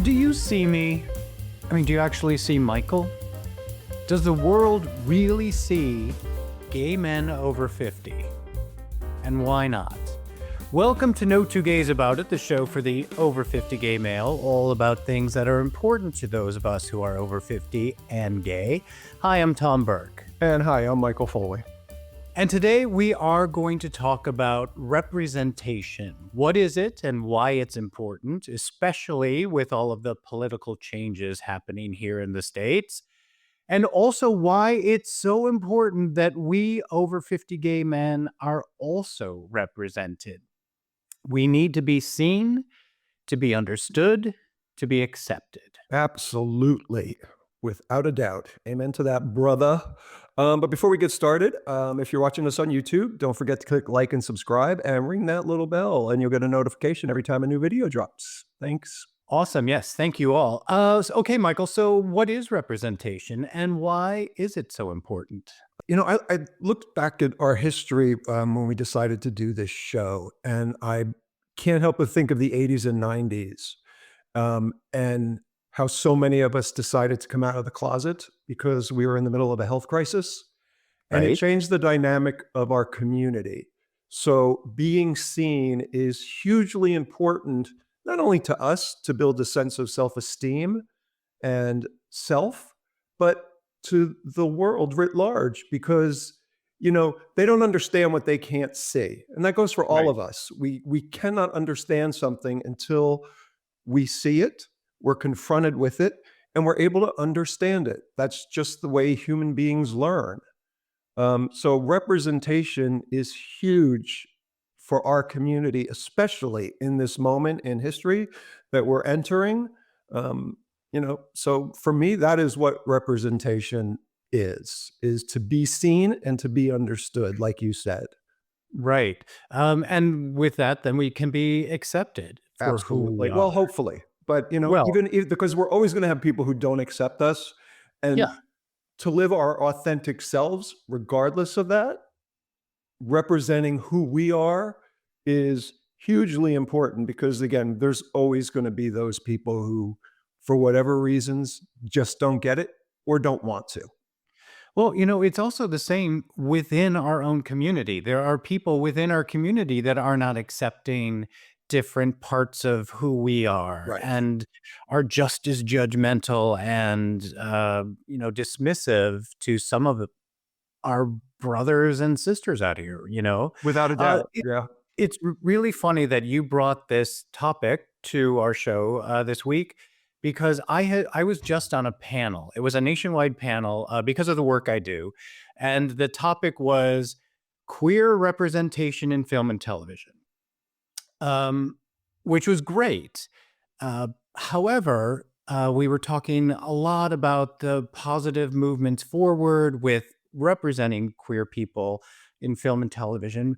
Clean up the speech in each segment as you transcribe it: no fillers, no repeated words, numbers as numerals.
Do you see me? I mean, do you actually see Michael? Does the world really see gay men over 50? And why not? Welcome to No Two Gays About It, the show for the over 50 gay male, all about things that are important to those of us who are over 50 and gay. Hi, I'm Tom Burke. And hi, I'm Michael Foley. And today we are going to talk about representation. What is it and why it's important, especially with all of the political changes happening here in the States, and also why it's so important that we over 50 gay men are also represented. We need to be seen, to be understood, to be accepted. Absolutely. Without a doubt. Amen to that, brother. But before we get started, if you're watching us on YouTube, don't forget to click like and subscribe and ring that little bell, and you'll get a notification every time a new video drops. Thanks. Awesome. Yes. Thank you all. Okay, Michael. So what is representation and why is it so important? You know, I looked back at our history when we decided to do this show, and I can't help but think of the 80s and 90s and how so many of us decided to come out of the closet because we were in the middle of a health crisis. And it Right? changed the dynamic of our community. So being seen is hugely important, not only to us to build a sense of self-esteem and self, but to the world writ large, because they don't understand what they can't see. And that goes for all Right. of us. We cannot understand something until we see it, we're confronted with it, and we're able to understand it. That's just the way human beings learn. So representation is huge for our community, especially in this moment in history that we're entering. So for me, that is what representation is to be seen and to be understood, like you said. Right. And with that, then we can be accepted for who we Absolutely. are. Well, hopefully. But Well, even if, because we're always going to have people who don't accept us, and yeah. to live our authentic selves, regardless of that, representing who we are is hugely important, because again, there's always going to be those people who, for whatever reasons, just don't get it or don't want to. Well, it's also the same within our own community. There are people within our community that are not accepting different parts of who we are Right. and are just as judgmental and, dismissive to some of our brothers and sisters out here. Without a Uh, doubt. Yeah. It's really funny that you brought this topic to our show this week because I was just on a panel. It was a nationwide panel because of the work I do, and the topic was queer representation in film and television, um, which was great. However, we were talking a lot about the positive movements forward with representing queer people in film and television,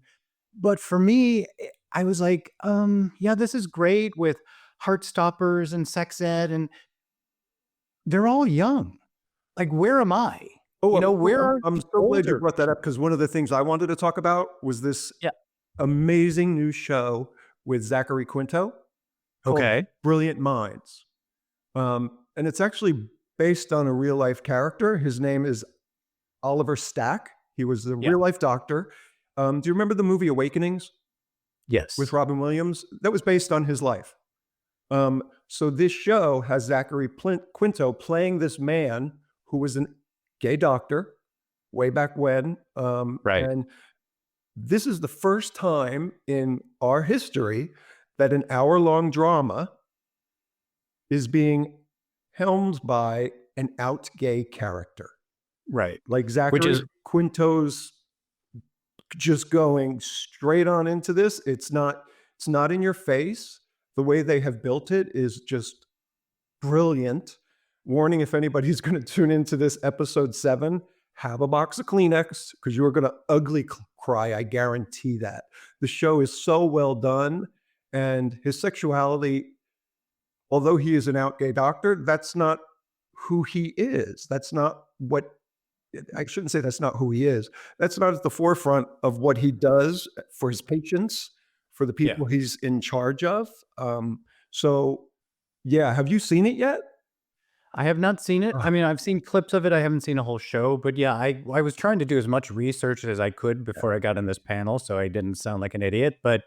but for me, I was like, yeah, this is great with Heartstoppers and sex ed, and they're all young. Like, where am I? Oh, Where are I'm the so glad you older brought that up, people? because one of the things I wanted to talk about was this Yeah. amazing new show with Zachary Quinto called Okay. Brilliant Minds. And it's actually based on a real life character. His name is Oliver Stack. He was the Yeah. real life doctor. Do you remember the movie Awakenings with Yes. Robin Williams? That was based on his life. So this show has Zachary Quinto playing this man who was a gay doctor way back when. Right. And this is the first time in our history that an hour-long drama is being helmed by an out gay character. Right. Like Which Zachary is Quinto's just going straight on into this. It's not in your face. The way they have built it is just brilliant. Warning, if anybody's going to tune into this episode 7, have a box of Kleenex, because you are going to ugly cry. I guarantee that. The show is so well done, and his sexuality, although he is an out gay doctor, that's not who he is. That's not what I shouldn't say that's not who he is. That's not at the forefront of what he does for his patients, for the yeah. people he's in charge of. So Yeah, have you seen it yet? I have not seen it. I Oh, mean, I've seen clips of it. I haven't seen a whole show, but yeah, I was trying to do as much research as I could yeah. before I got in this panel, so I didn't sound like an idiot. But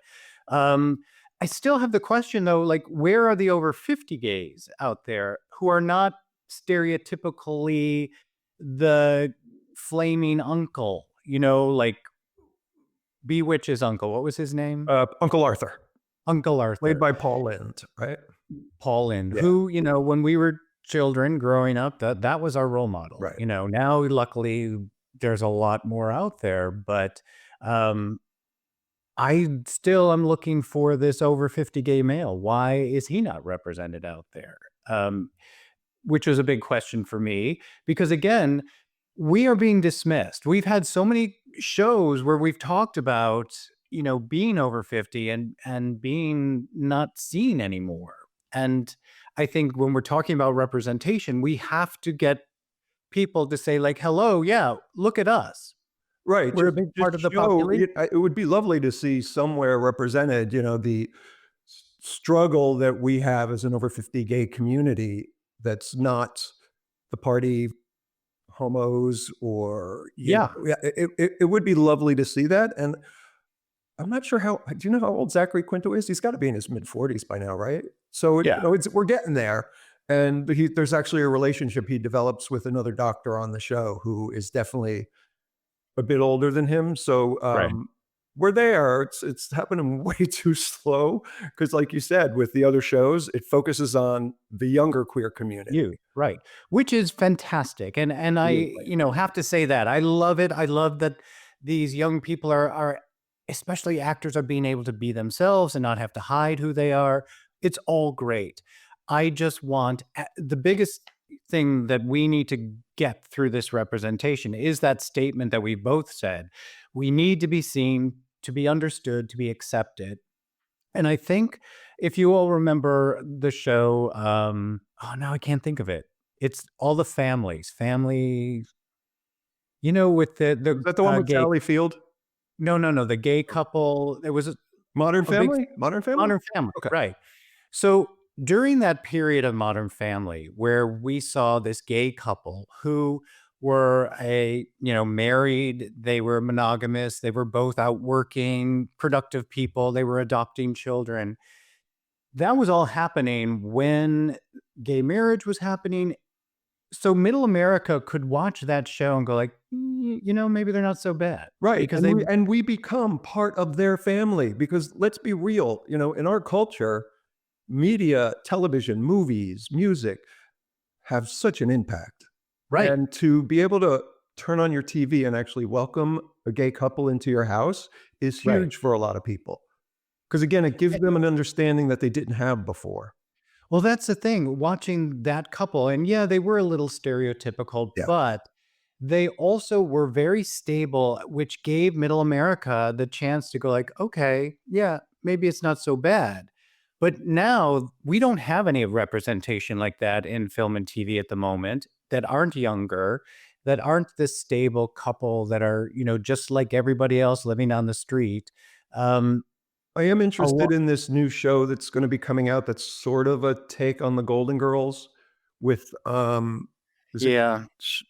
um, I still have the question though, like, where are the over 50 gays out there who are not stereotypically the flaming uncle? You know, like Bewitch's uncle. What was his name? Uncle Arthur, Uncle played Arthur. by Paul Lynde, right? Paulin, Yeah, who, when we were children growing up, that was our role model. right. Now luckily there's a lot more out there, but um I still am looking for this over 50 gay male. Why is he not represented out there? Um, which was a big question for me because again, we are being dismissed. We've had so many shows where we've talked about, being over 50 and being not seen anymore. And I think when we're talking about representation, we have to get people to say like, "Hello, yeah, look at us. Right, We're a big just part of the show population." it would be lovely to see somewhere represented, the struggle that we have as an over 50 gay community that's not the party homos or, Yeah, yeah, it would be lovely to see that, and I'm not sure how do you know how old Zachary Quinto is? He's gotta be in his mid-40s by now, right? So, yeah, it's we're getting there, and there's actually a relationship he develops with another doctor on the show who is definitely a bit older than him, so, right. we're there. It's happening way too slow because, like you said, with the other shows, it focuses on the younger queer community. You, right. Which is fantastic. And I, Absolutely. have to say that. I love it. I love that these young people are especially actors are being able to be themselves and not have to hide who they are. It's all great. I just want the biggest thing that we need to get through this representation is that statement that we both said. We need to be seen, to be understood, to be accepted. And I think if you all remember the show, oh, now I can't think of it. It's all the with Was the that the one with gay. Sally Field? No, no, no, the gay couple. There was Modern a big Family? Modern Family? Modern Family, Okay. right? So during that period of Modern Family, where we saw this gay couple who were married, they were monogamous, they were both out working, productive people, they were adopting children. That was all happening when gay marriage was happening. So middle America could watch that show and go like, maybe they're not so bad Right, because they and we become part of their family because let's be real, in our culture, media, television, movies, music have such an impact. right. And to be able to turn on your TV and actually welcome a gay couple into your house is Right. huge for a lot of people. Because again, it gives them an understanding that they didn't have before. Well, that's the thing, watching that couple, and yeah, they were a little stereotypical, Yeah. but they also were very stable, which gave middle America the chance to go like, okay, yeah, maybe it's not so bad. But now we don't have any representation like that in film and TV at the moment that aren't younger, that aren't this stable couple that are, just like everybody else living on the street. Um, I am a interested lot, in this new show that's gonna be coming out that's sort of a take on the Golden Girls with, is it yeah. sh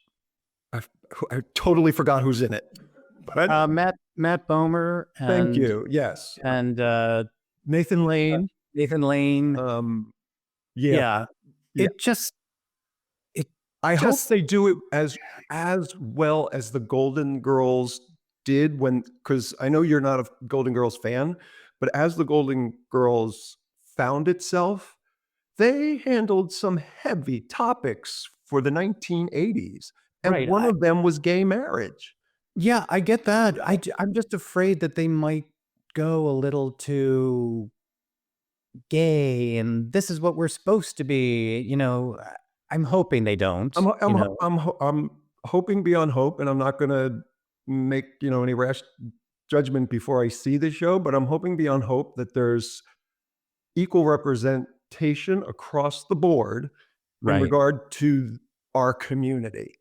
I totally forgot who's in it. But Matt Bomer thank and you, yes. and Nathan Lane, Nathan Lane. um, yeah, Yeah, yeah. it just it I hope just they do it as well as the Golden Girls did when, because I know you're not a Golden Girls fan, but as the Golden Girls found itself, they handled some heavy topics for the 1980s, and right. one of them was gay marriage. Yeah, I get that. I'm just afraid that they might go a little too gay, and this is what we're supposed to be. I'm hoping they don't. I'm hoping beyond hope, and I'm not gonna make, any rash judgment before I see the show, but I'm hoping beyond hope that there's equal representation across the board in Right, regard to our community.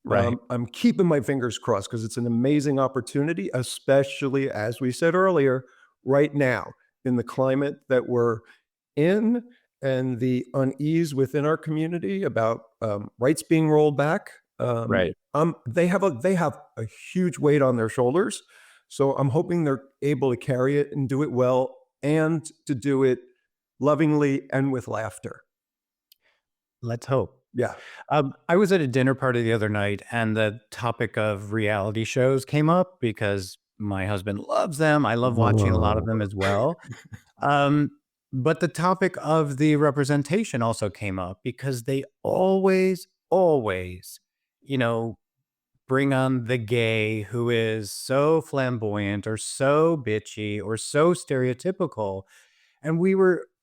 right, I'm keeping my fingers crossed because it's an amazing opportunity, especially as we said earlier, right now in the climate that we're in and the unease within our community about rights being rolled back. Right. They have a huge weight on their shoulders, so I'm hoping they're able to carry it and do it well, and to do it lovingly and with laughter. Let's hope. Yeah. I was at a dinner party the other night, and the topic of reality shows came up because my husband loves them. I love watching a lot of Whoa. them as well. Um, but the topic of the representation also came up because they always, you know, bring on the gay who is so flamboyant or so bitchy or so stereotypical. And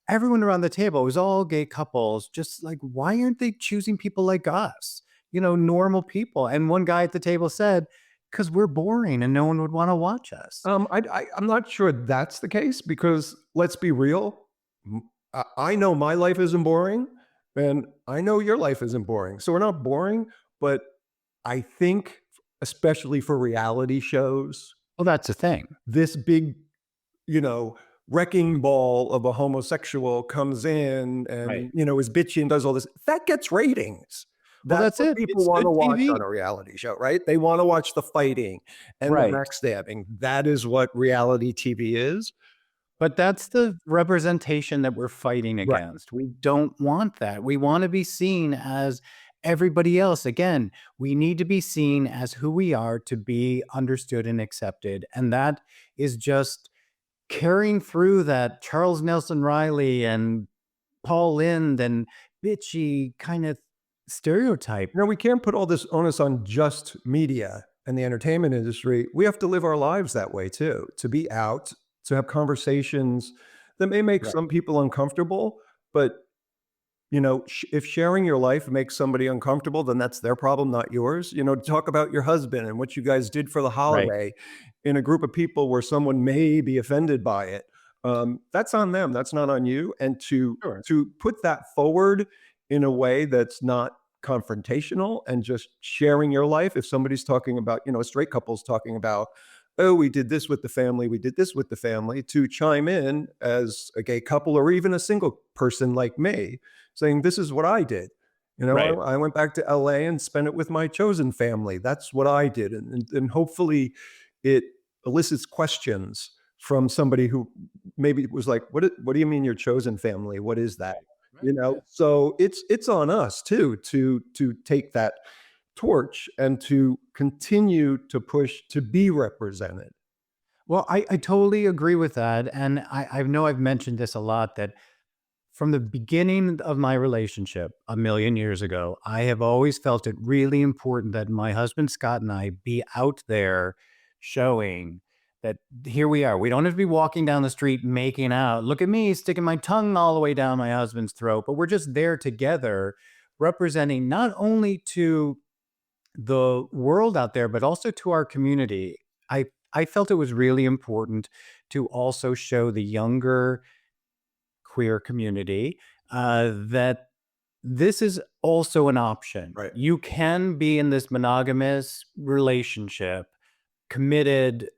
everyone around the table, it was all gay couples, just like, why aren't they choosing people like us? Normal people. And one guy at the table said, because we're boring and no one would want to watch us. I'm not sure that's the case because let's be real. I know my life isn't boring, and I know your life isn't boring. So we're not boring, but I think, especially for reality shows, Well, that's the thing. this big, you know, wrecking ball of a homosexual comes in Right. and, is bitchy and does all this. That gets ratings. Well, That's that's what it. people It's want to good watch on TV. a reality show, right? They want to watch the fighting and the Right. backstabbing. That is what reality TV is. But that's the representation that we're fighting Right. against. We don't want that. We want to be seen as everybody else. Again, we need to be seen as who we are to be understood and accepted. And that is just carrying through that Charles Nelson Riley and Paul Lynde and bitchy kind of stereotype. We can't put all this onus on just media and the entertainment industry. We have to live our lives that way too, to be out, to have conversations that may make Right. some people uncomfortable, but if sharing your life makes somebody uncomfortable, then that's their problem, not yours. Talk about your husband and what you guys did for the Right. holiday in a group of people where someone may be offended by it. That's on them. That's not on you. And to Sure. to put that forward in a way that's not confrontational and just sharing your life. If somebody's talking about, a straight couple's talking about, oh, we did this with the family, we did this with the family, to chime in as a gay couple or even a single person like me saying, this is what I did. Right. I went back to LA and spent it with my chosen family. That's what I did. And hopefully it elicits questions from somebody who maybe was like, what do you mean your chosen family? What is that? Right. Right. Yeah. So it's on us too to take that torch and to continue to push to be represented. Well, I totally agree with that. And I know I've mentioned this a lot that from the beginning of my relationship a million years ago, I have always felt it really important that my husband Scott and I be out there showing that here we are. We don't have to be walking down the street making out. Look at me sticking my tongue all the way down my husband's throat, but we're just there together, representing not only to the world out there, but also to our community. I felt it was really important to also show the younger queer community that this is also an option. Right. You can be in this monogamous relationship, committed,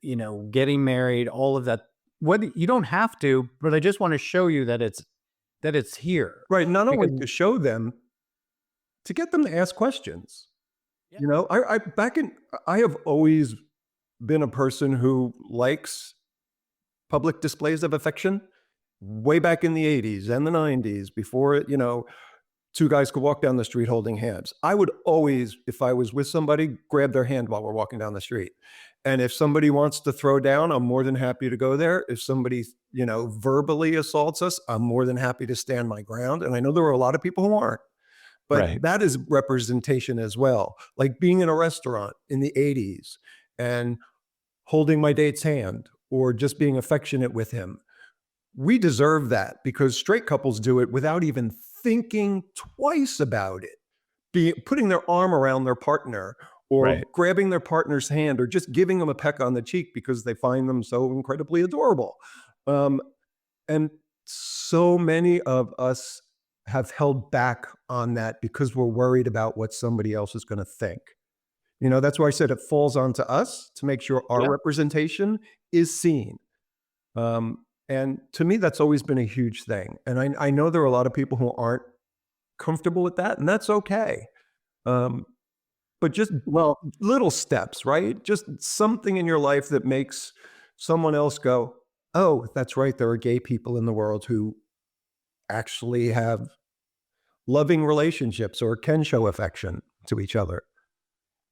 getting married, all of that. What you don't have to, but I just want to show you that it's here. Right. Not only Because to show them, to get them to ask questions. yeah, I have always been a person who likes public displays of affection way back in the 80s and the 90s before two guys could walk down the street holding hands. I would always, if I was with somebody, grab their hand while we're walking down the street. And if somebody wants to throw down, I'm more than happy to go there. If somebody, verbally assaults us, I'm more than happy to stand my ground. And I know there are a lot of people who aren't, but right. that is representation as well. Like being in a restaurant in the 80s and holding my date's hand or just being affectionate with him. We deserve that because straight couples do it without even thinking twice about it. Putting their arm around their partner or Right. grabbing their partner's hand or just giving them a peck on the cheek because they find them so incredibly adorable. And so many of us have held back on that because we're worried about what somebody else is going to think. That's why I said it falls onto us to make sure our Yeah. representation is seen. And to me, that's always been a huge thing. And I know there are a lot of people who aren't comfortable with that, and that's okay. Um, but just Well, little steps, right? Just something in your life that makes someone else go, oh, that's right. There are gay people in the world who actually have loving relationships or can show affection to each other.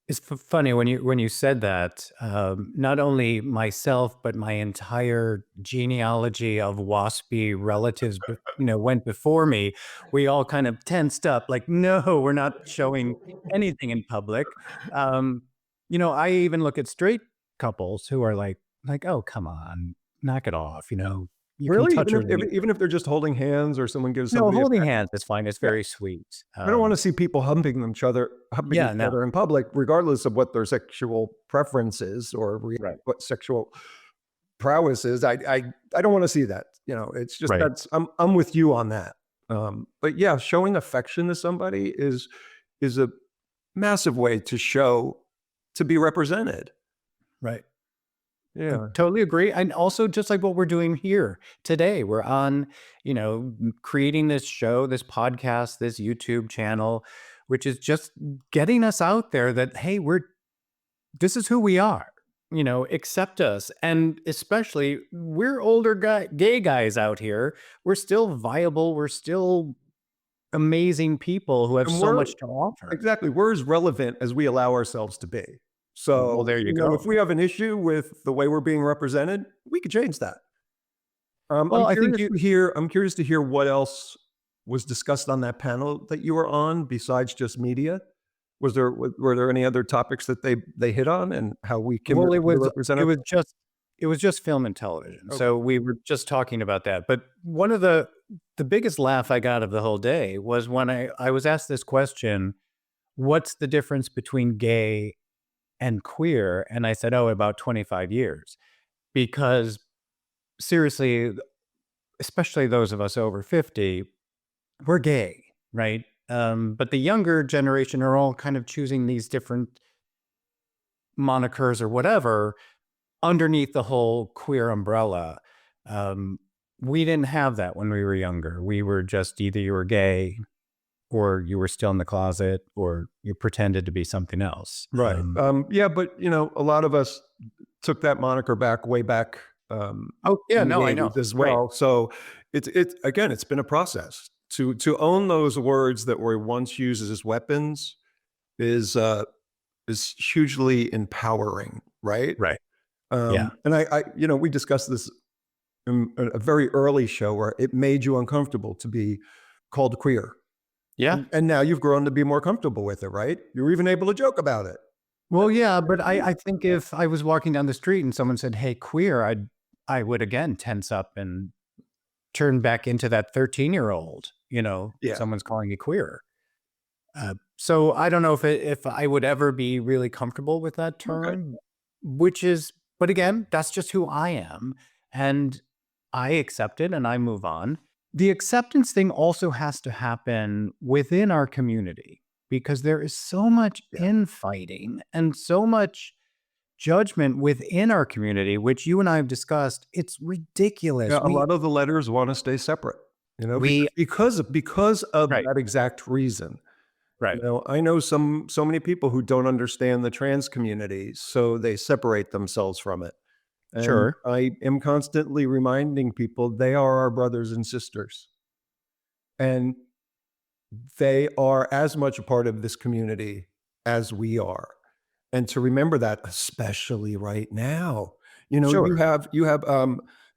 it's funny when you said that. Not only myself, but my entire genealogy of waspy relatives, went before me. We all kind of tensed up, like, no, we're not showing anything in public. Um, I even look at straight couples who are like, oh, come on, knock it off. You can Really? touch her later. Even if they're just holding hands or someone gives No, somebody a holding pat. hands is fine. It's Yeah. very sweet. I don't wanna see people humping Yeah, each no, other in public, regardless of what their sexual preference is or right, what sexual prowess is. I don't wanna see that, it's just right. I'm with you on that. But yeah, showing affection to somebody is a massive way to be represented. Right. I Yeah. totally agree. And also just like what we're doing here today, we're on, creating this show, this podcast, this YouTube channel, which is just getting us out there that, hey, this is who we are, accept us. And especially we're older gay guys out here. We're still viable. We're still amazing people who have And so much to offer. we're as relevant as we allow ourselves to be. Well, So, there you if go. we have an issue with the way we're being represented, we could change that. Well, I think you, I'm curious to hear what else was discussed on that panel that you were on besides just media. Were there any other topics that they hit on and how we can Well, better represent it our. was just it was just film and television, Okay. so we were just talking about that, but one of the biggest laugh I got of the whole day was when I was asked this question, "What's the difference between gay and queer?" And I said, "Oh, about 25 years." Because seriously, especially those of us over 50, we're gay, right? But the younger generation are all kind of choosing these different monikers or whatever underneath the whole queer umbrella. Um, we didn't have that when we were younger. We were just either you were gay or you were still in the closet or you pretended to be something else. Right. Yeah, but a lot of us took that moniker way back Oh, yeah, in the no, I know. 80s as Right, well. So it's again, it's been a process to own those words that were once used as weapons is is hugely empowering, right? right. Yeah. And we discussed this in a very early show where it made you uncomfortable to be called queer. Yeah. And now you've grown to be more comfortable with it, right? You're even able to joke about it. Well, yeah, but I think if I was walking down the street and someone said, "Hey, queer," I would again tense up and turn back into that 13-year-old, Yeah. someone's calling you queer. So I don't know if I would ever be really comfortable with that Okay. term, but again, that's just who I am. And I accept it and I move on. The acceptance thing also has to happen within our community because there is so much Yeah. infighting and so much judgment within our community, which you and I have discussed. It's ridiculous. Yeah, a lot of the letters want to stay separate, We, because of right, that exact reason. right. I know so many people who don't understand the trans community, so they separate themselves from it. And Sure. I am constantly reminding people they are our brothers and sisters. And they are as much a part of this community as we are. And to remember that, especially right now, Sure. you have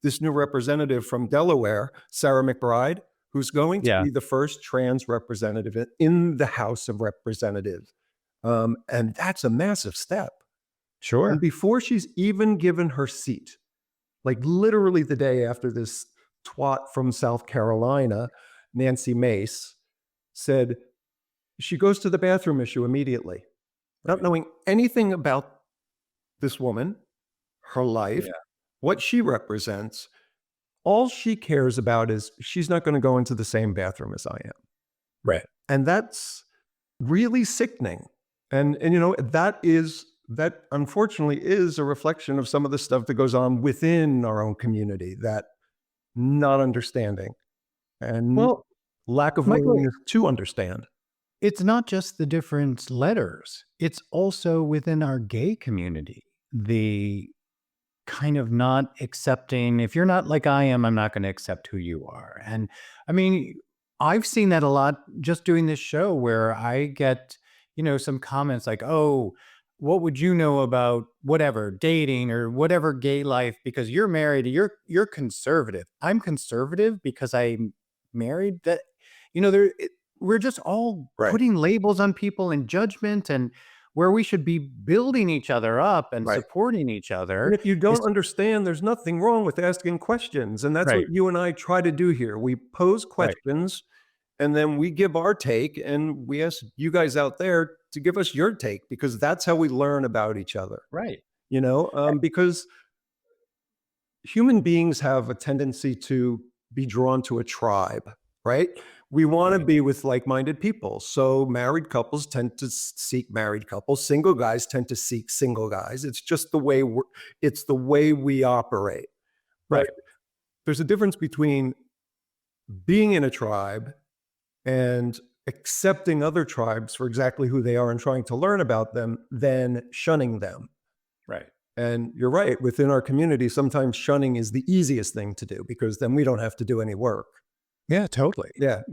this new representative from Delaware, Sarah McBride, who's going to Yeah. be the first trans representative in the House of Representatives, and that's a massive step. And Sure. before she's even given her seat, like literally the day after this twat from South Carolina, Nancy Mace, said she goes to the bathroom issue immediately, not Right. knowing anything about this woman, her life, Yeah. what she represents. All she cares about is she's not going to go into the same bathroom as I am. Right. And that's really sickening. And that unfortunately is a reflection of some of the stuff that goes on within our own community that not understanding and Well, lack of Michael, willingness to understand. it's not just the different letters, it's also within our gay community. The kind of not accepting, if you're not like I am, I'm not going to accept who you are. And I mean, I've seen that a lot just doing this show where I get, some comments like, "Oh, what would you know about whatever dating or whatever gay life because you're married, you're conservative." I'm conservative because I'm married. That there we're just all Right, putting labels on people and judgment, and where we should be building each other up and right. supporting each And other if you is don't understand, there's nothing wrong with asking questions, and that's what right, you and I try to do here. We pose right, questions, and then we give our take, and we ask you guys out there to give us your take because that's how we learn about each other, right, because human beings have a tendency to be drawn to a tribe, right? We want to right, be with like-minded people. So married couples tend to seek married couples. Single guys tend to seek single guys. It's the way we operate. But right, there's a difference between being in a tribe and accepting other tribes for exactly who they are and trying to learn about them than shunning them. right. And you're right, within our community, sometimes shunning is the easiest thing to do because then we don't have to do any work. Yeah, totally. Yeah,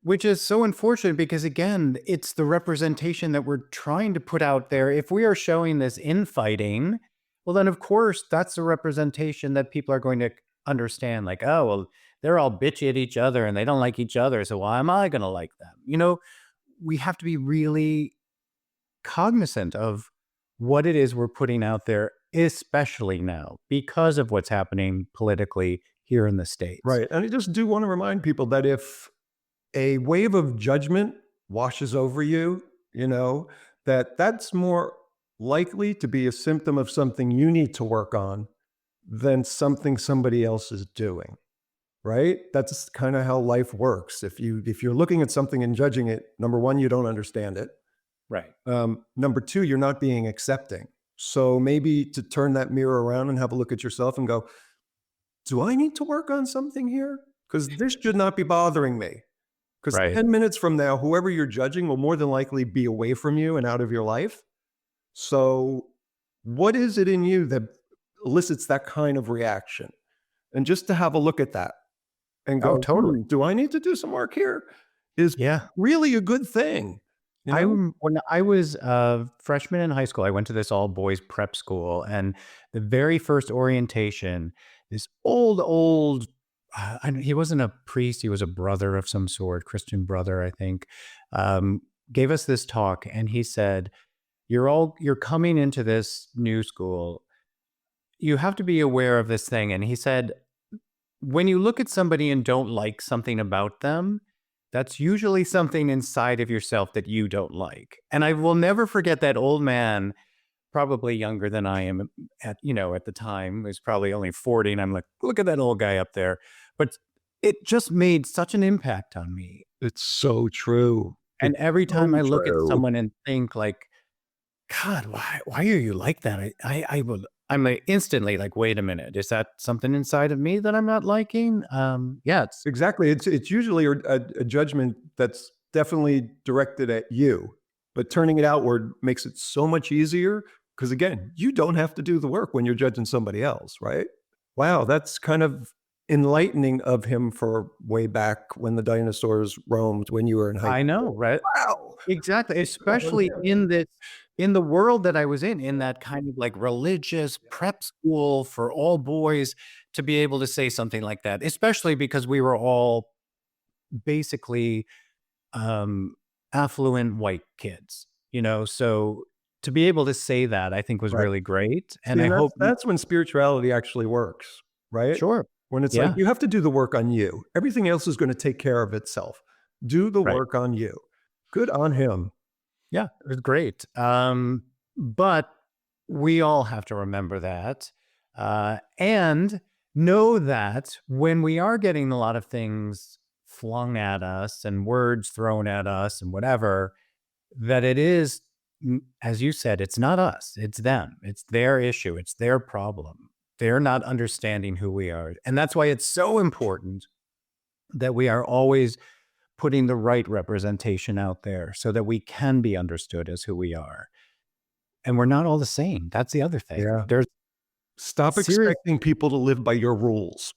Which is so unfortunate because again, it's the representation that we're trying to put out there. If we are showing this infighting, well, then of course that's a representation that people are going to understand. Like, oh, well, they're all bitchy at each other and they don't like each other. So why am I going to like them? We have to be really cognizant of what it is we're putting out there, especially now because of what's happening politically here in the States. right. And I just do want to remind people that if a wave of judgment washes over you, that's more likely to be a symptom of something you need to work on than something somebody else is doing. Right? That's kind of how life works. If you're looking at something and judging it, number one, you don't understand it. Right. Number two, you're not being accepting. So maybe to turn that mirror around and have a look at yourself and go, do I need to work on something here? Because this should not be bothering me. Because Right. 10 minutes from now, whoever you're judging will more than likely be away from you and out of your life. So, what is it in you that elicits that kind of reaction? And just to have a look at that and Oh, go, totally. do I need to do some work here? Is Yeah. really a good thing. You know? When I was a freshman in high school, I went to this all boys prep school, and the very first orientation, this old, he wasn't a priest, he was a brother of some sort, Christian brother, I think, gave us this talk, and he said, you're coming into this new school. You have to be aware of this thing. And he said, when you look at somebody and don't like something about them, that's usually something inside of yourself that you don't like. And I will never forget that old man, probably younger than I am at the time, was probably only 40. And I'm like, look at that old guy up there. But it just made such an impact on me. It's so true. And It's every time so I look at true. someone and think like, God, why are you like that? I'm like instantly like, wait a minute, is that something inside of me that I'm not liking? Yeah, it's Exactly. It's usually a judgment that's definitely directed at you, but turning it outward makes it so much easier because again, you don't have to do the work when you're judging somebody else, right? Wow, that's kind of enlightening of him for way back when the dinosaurs roamed when you were in high I know, school. right? Wow. Exactly, Good on especially him. in the world that I was in that kind of like religious prep school for all boys to be able to say something like that, especially because we were all basically um affluent white kids, so to be able to say that I think was Right. really great. See, And I and hope that's when spirituality actually works, right? sure. When it's like, Yeah, you have to do the work on you. Everything else is gonna take care of itself. Do the right. work on you. Good on him. Yeah, it was great. But we all have to remember that and know that when we are getting a lot of things flung at us and words thrown at us and whatever, that it is, as you said, it's not us, it's them, it's their issue, it's their problem. They're not understanding who we are. And that's why it's so important that we are always putting the right representation out there so that we can be understood as who we are. And we're not all the same. That's the other thing. Yeah. There's Stop serious expecting people to live by your rules,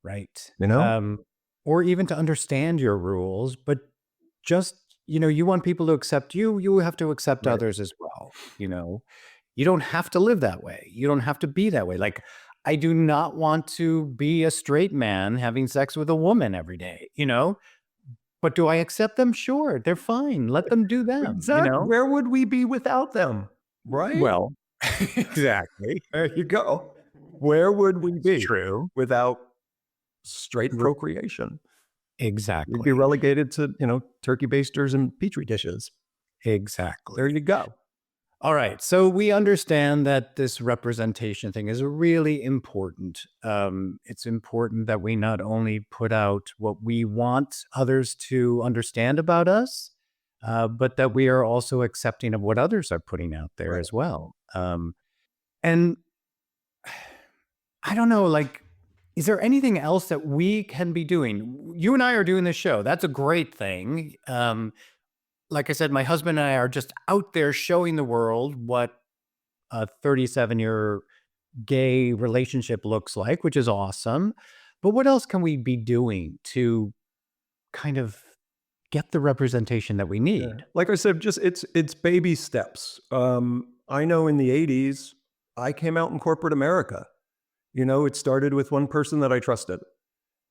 right. you know? Or even to understand your rules, but just, you want people to accept you, you have to accept Right. others as well. You don't have to live that way. You don't have to be that way. Like, I do not want to be a straight man having sex with a woman every day. But do I accept them? Sure, they're fine. Let them do them. Where would we be without them? Right? Well, exactly. There you go. Where would we It's be true. without straight R procreation? We'd be Exactly. relegated to, turkey basters and petri dishes. There Exactly. you go. All right. So we understand that this representation thing is really important. It's important that we not only put out what we want others to understand about us, but that we are also accepting of what others are putting out there Right. as well. And I don't know, like, is there anything else that we can be doing? You and I are doing this show. That's a great thing. Like I said, my husband and I are just out there showing the world what a 37-year gay relationship looks like, which is awesome. But what else can we be doing to kind of get the representation that we Yeah. need? Like I said, just it's baby steps. I know in the 80s, I came out in corporate America. It started with one person that I trusted,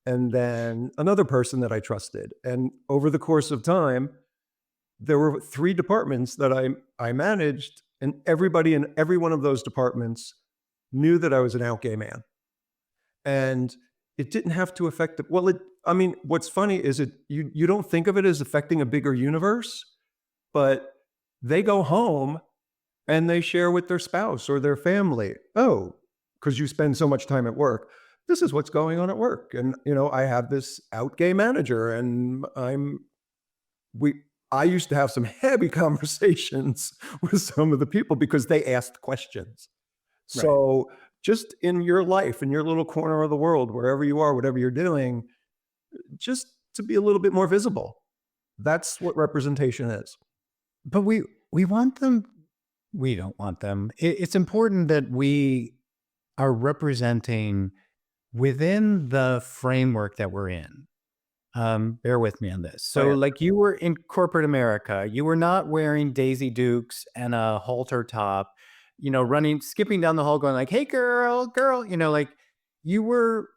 and then another person that I trusted. And over the course of time, there were 3 departments that I managed, and everybody in every one of those departments knew that I was an out gay man. And it didn't have to affect the well, it I mean, what's funny is you don't think of it as affecting a bigger universe, but they go home and they share with their spouse or their family. Oh, because you spend so much time at work. This is what's going on at work. And, I have this out gay manager and we, I used to have some heavy conversations with some of the people because they asked questions. Right. So just in your life, in your little corner of the world, wherever you are, whatever you're doing, just to be a little bit more visible. That's what representation is. But we want them. We don't want them. It's important that we are representing within the framework that we're in. Bear with me on this. Oh, So, yeah. like, you were in corporate America, you were not wearing Daisy Dukes and a halter top, skipping down the hall, going like, "Hey, girl, girl," like you were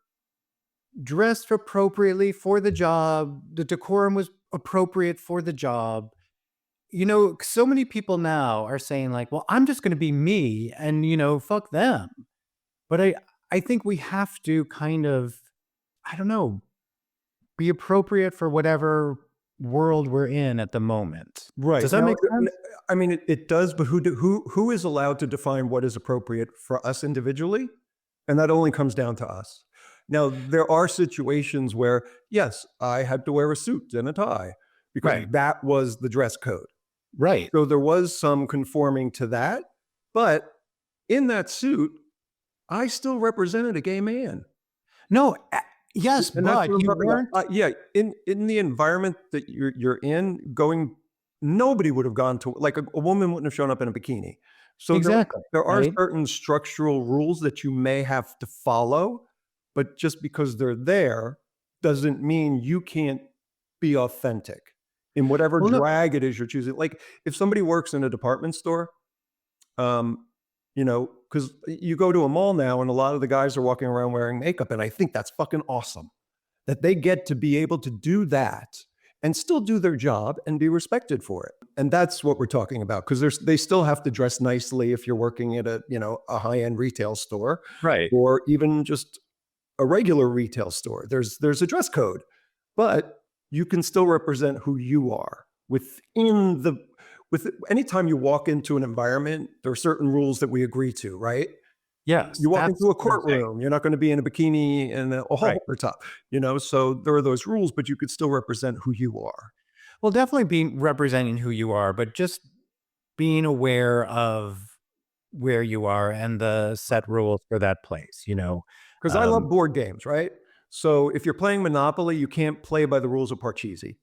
dressed appropriately for the job. The decorum was appropriate for the job. So many people now are saying like, "Well, I'm just going to be me," and fuck them. But I think we have to kind of, I don't know, be appropriate for whatever world we're in at the moment. Right. Does that Now, make sense? I mean, it does, but who is allowed to define what is appropriate for us individually? And that only comes down to us. Now, there are situations where, yes, I had to wear a suit and a tie because Right. that was the dress code. Right. So there was some conforming to that, but in that suit, I still represented a gay man. No, yes, And that's what but I'm you talking about. weren't Yeah, in the environment that you're in, nobody would have gone to like a woman wouldn't have shown up in a bikini. So exactly, there are right? certain structural rules that you may have to follow, but just because they're there doesn't mean you can't be authentic in whatever Well, no, drag it is you're choosing. Like if somebody works in a department store, um, because you go to a mall now and a lot of the guys are walking around wearing makeup, and I think that's fucking awesome that they get to be able to do that and still do their job and be respected for it. And that's what we're talking about because they still have to dress nicely if you're working at a high-end retail store right. or even just a regular retail store. There's a dress code, but you can still represent who you are within the with anytime you walk into an environment, there are certain rules that we agree to, right? Yes, You walk that's into a what I'm saying. courtroom, you're not going to be in a bikini and a Right. halter top, so there are those rules, but you could still represent who you are. Well, definitely being representing who you are, but just being aware of where you are and the set rules for that place, you know? Because I love Um, board games, right? So if you're playing Monopoly, you can't play by the rules of Parcheesi,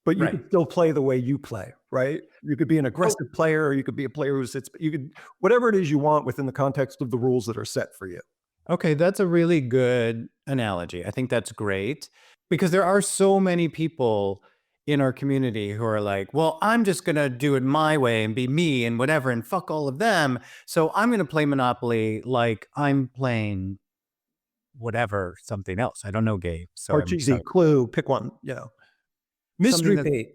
but you right. could still play the way you play, right? You could be an Oh, aggressive player, or you could be a player who sits, you could, whatever it is you want within the context of the rules that are set for you. okay, that's a really good analogy. I think that's great because there are so many people in our community who are like, well, I'm just going to do it my way and be me and whatever and fuck all of them. So I'm going to play Monopoly like I'm playing whatever, something else. I don't know games. So I'm Parcheesi, sorry. Clue, pick one, you know. Something Mystery that Bait.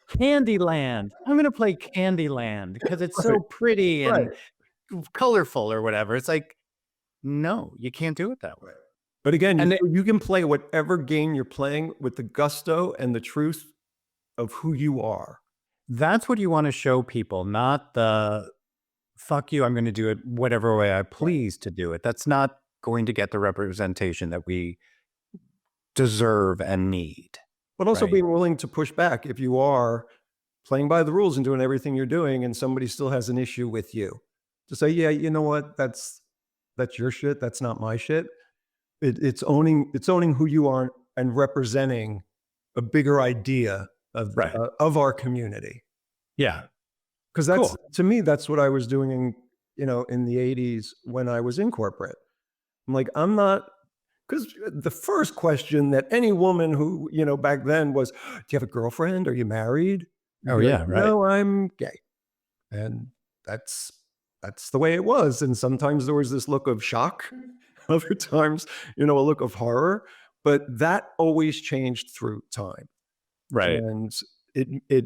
Candyland. I'm going to play Candyland because it's Right, so pretty right, and colorful or whatever. It's like, no, you can't do it that way. right. But again, And you can play whatever game you're playing with the gusto and the truth of who you are. that's what you want to show people, not the fuck you, I'm going to do it whatever way I Right. please to do it. That's not going to get the representation that we deserve and need, But also right? being willing to push back if you are playing by the rules and doing everything you're doing and somebody still has an issue with you. To say, yeah, you know what, that's your shit, that's not my shit. It's owning who you are and representing a bigger idea Right. of our community. Yeah. Because that's Cool. to me, that's what I was doing in the 80s when I was in corporate. I'm like, I'm not because the first question that any woman who, back then was, do you have a girlfriend? Are you married? You'd Oh, be like, yeah. Right. no, I'm gay. And that's that's the way it was. And sometimes there was this look of shock, other times, a look of horror. But that always changed through time. Right. And it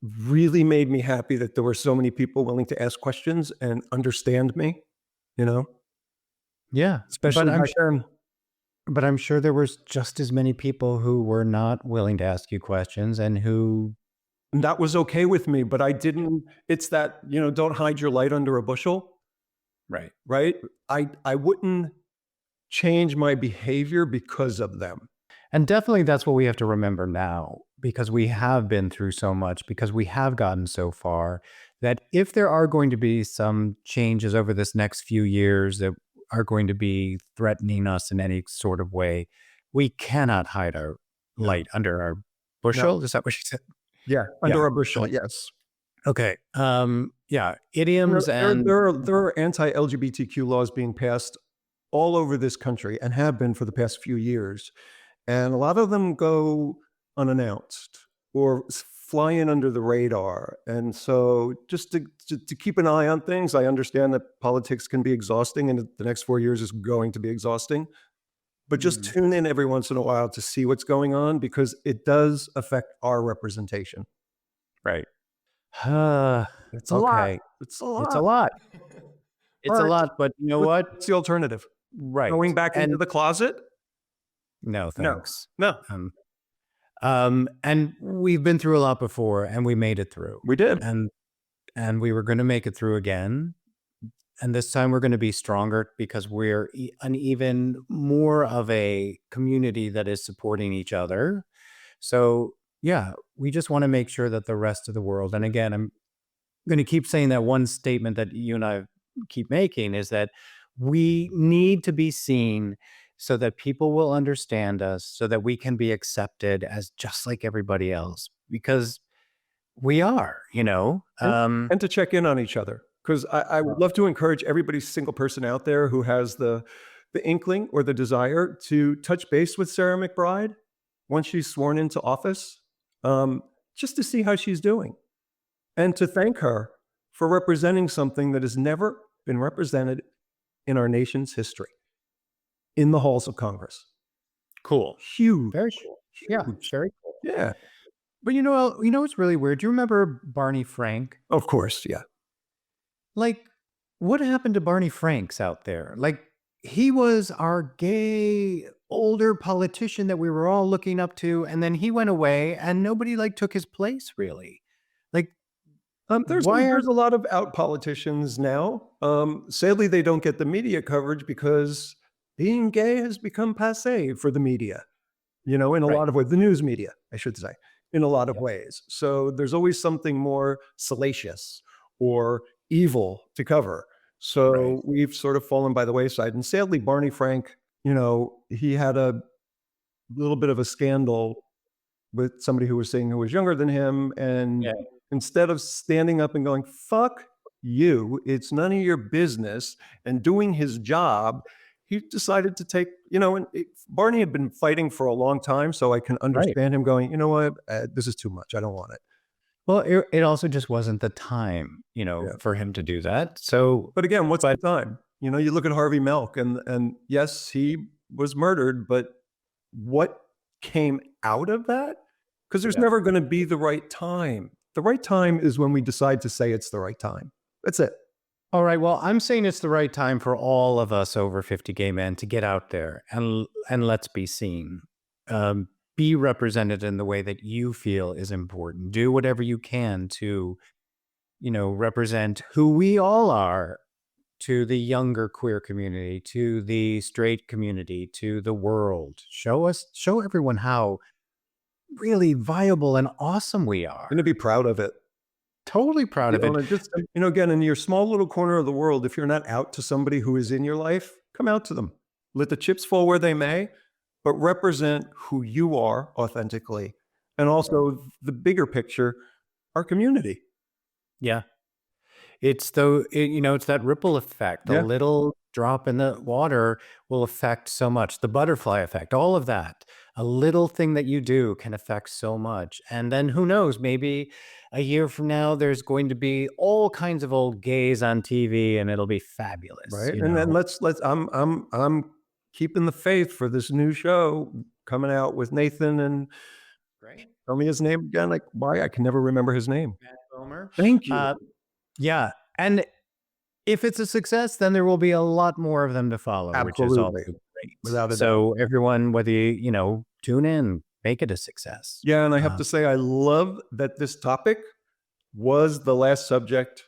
really made me happy that there were so many people willing to ask questions and understand me, you know, Yeah. especially back then. But I'm sure there was just as many people who were not willing to ask you questions and who, And that was okay with me, but I didn't it's that, don't hide your light under a bushel, right. right? I wouldn't change my behavior because of them. And definitely that's what we have to remember now because we have been through so much, because we have gotten so far that if there are going to be some changes over this next few years that are going to be threatening us in any sort of way, we cannot hide our No, light under our no. bushel. Is that what you said? Yeah, Yeah. under a bushel, Okay. yes. Okay. Yeah. There Idioms there and there are there are anti-LGBTQ laws being passed all over this country and have been for the past few years, and a lot of them go unannounced or fly in under the radar, and so just to keep an eye on things, I understand that politics can be exhausting, and the next 4 years is going to be exhausting, but just mm, tune in every once in a while to see what's going on because it does affect our representation. right. It's a lot. Okay. It's a It's a lot. lot. All It's a right. lot, but you know What's what? what's the alternative? Going Right. back into And the closet? no, No. thanks. No. Um, and we've been through a lot before and we made it through. We did. And we were going to make it through again. And this time we're going to be stronger because we're an even more of a community that is supporting each other. So, yeah, we just want to make sure that the rest of the world, and again, I'm going to keep saying that one statement that you and I keep making is that we need to be seen so that people will understand us, so that we can be accepted as just like everybody else, because we are, you know. And and to check in on each other, 'cause I would love to encourage every single person out there who has the inkling or the desire to touch base with Sarah McBride once she's sworn into office, um, just to see how she's doing, and to thank her for representing something that has never been represented in our nation's history, in the halls of Congress. Cool. Very Huge, cool. Yeah, huge. very cool. Yeah, But what's really weird? Do you remember Barney Frank? of course, yeah. Like, what happened to Barney Franks out there? Like, he was our gay older politician that we were all looking up to, and then he went away, and nobody like took his place really. Like, There's why are there's a lot of out politicians now. Sadly, they don't get the media coverage because being gay has become passé for the media, in a right? lot of ways, the news media, I should say, in a lot of Yep. ways. So there's always something more salacious or evil to cover. Right. So we've sort of fallen by the wayside. And sadly, Barney Frank, he had a little bit of a scandal with somebody who was younger than him. And Yeah. instead of standing up and going, fuck you, it's none of your business, and doing his job, he decided to take, Barney had been fighting for a long time. So I can Right. understand him going, you know what, this is too much. I don't want it. Well, it also just wasn't the time, Yeah. for him to do that. So, But again, what's but the time? You look at Harvey Milk, and yes, he was murdered, but what came out of that? Because there's yeah. never going to be the right time. The right time is when we decide to say it's the right time. That's it. All right. Well, I'm saying it's the right time for all of us over 50 gay men to get out there and let's be seen. Be represented in the way that you feel is important. Do whatever you can to, represent who we all are to the younger queer community, to the straight community, to the world. Show everyone how really viable and awesome we are. Going to be proud of it. Totally proud of it. And just, again, in your small little corner of the world, if you're not out to somebody who is in your life, come out to them. Let the chips fall where they may, but represent who you are authentically. And also the bigger picture, our community. Yeah. It's it's that ripple effect. A Yeah. little drop in the water will affect so much. The butterfly effect, all of that. A little thing that you do can affect so much. And then who knows, maybe a year from now, there's going to be all kinds of old gays on TV and it'll be fabulous, Right. And then I'm keeping the faith for this new show coming out with Nathan, and Great. tell me his name again. Like, why? I can never remember his name. Matt Bomer. Thank you. Yeah. And if it's a success, then there will be a lot more of them to follow, which is also Absolutely. great. Without a doubt. So everyone, whether tune in, make it a success. Yeah. And I have to say, I love that this topic was the last subject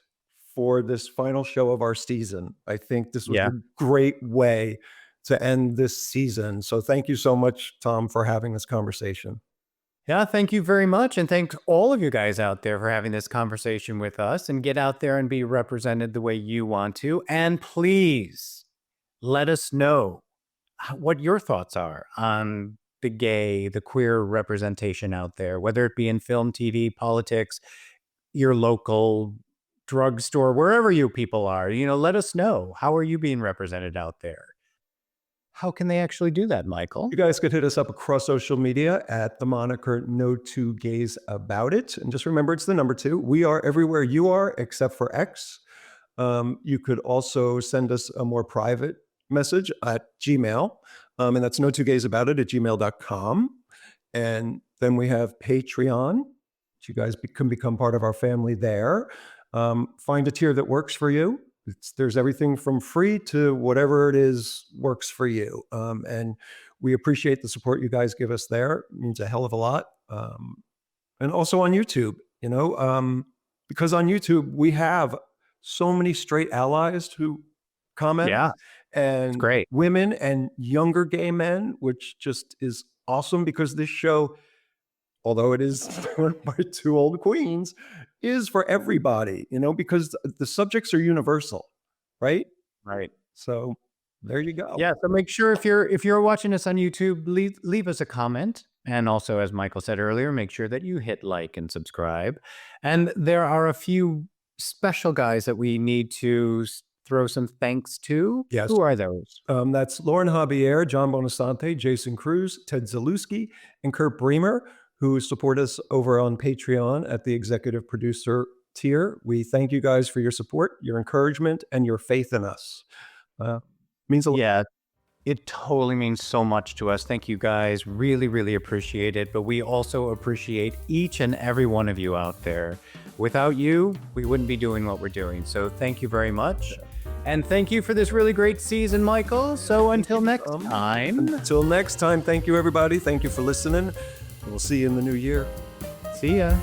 for this final show of our season. I think this was Yeah. a great way to end this season. So thank you so much, Tom, for having this conversation. Yeah, thank you very much. And thanks all of you guys out there for having this conversation with us, and get out there and be represented the way you want to. And please let us know what your thoughts are on the queer representation out there, whether it be in film, TV, politics, your local drugstore, wherever you people are. Let us know. How are you being represented out there? How can they actually do that, Michael? You guys could hit us up across social media at the moniker No Two Gays About It. And just remember, it's the number 2. We are everywhere you are except for X. You could also send us a more private message at Gmail. And that's no two gays about it at gmail.com. And then we have Patreon. You guys can become part of our family there. Find a tier that works for you. There's everything from free to whatever it is works for you. And we appreciate the support you guys give us there. It means a hell of a lot. And also on YouTube, because on YouTube, we have so many straight allies who comment. Yeah, it's And great. women and younger gay men, which just is awesome, because this show, although it is by 2 old queens, is for everybody, because the subjects are universal, right? Right. So there you go. Yeah. So make sure if you're watching us on YouTube, leave us a comment. And also, as Michael said earlier, make sure that you hit like and subscribe. And there are a few special guys that we need to throw some thanks to. Yes. Who are those? That's Lauren Javier, John Bonasante, Jason Cruz, Ted Zalewski, and Kurt Bremer, who support us over on Patreon at the executive producer tier. We thank you guys for your support, your encouragement, and your faith in us. Means a lot. Yeah, it totally means so much to us. Thank you guys. Really, really appreciate it. But we also appreciate each and every one of you out there. Without you, we wouldn't be doing what we're doing. So thank you very much. And thank you for this really great season, Michael. So until next time. Until next time, thank you, everybody. Thank you for listening. We'll see you in the new year. See ya.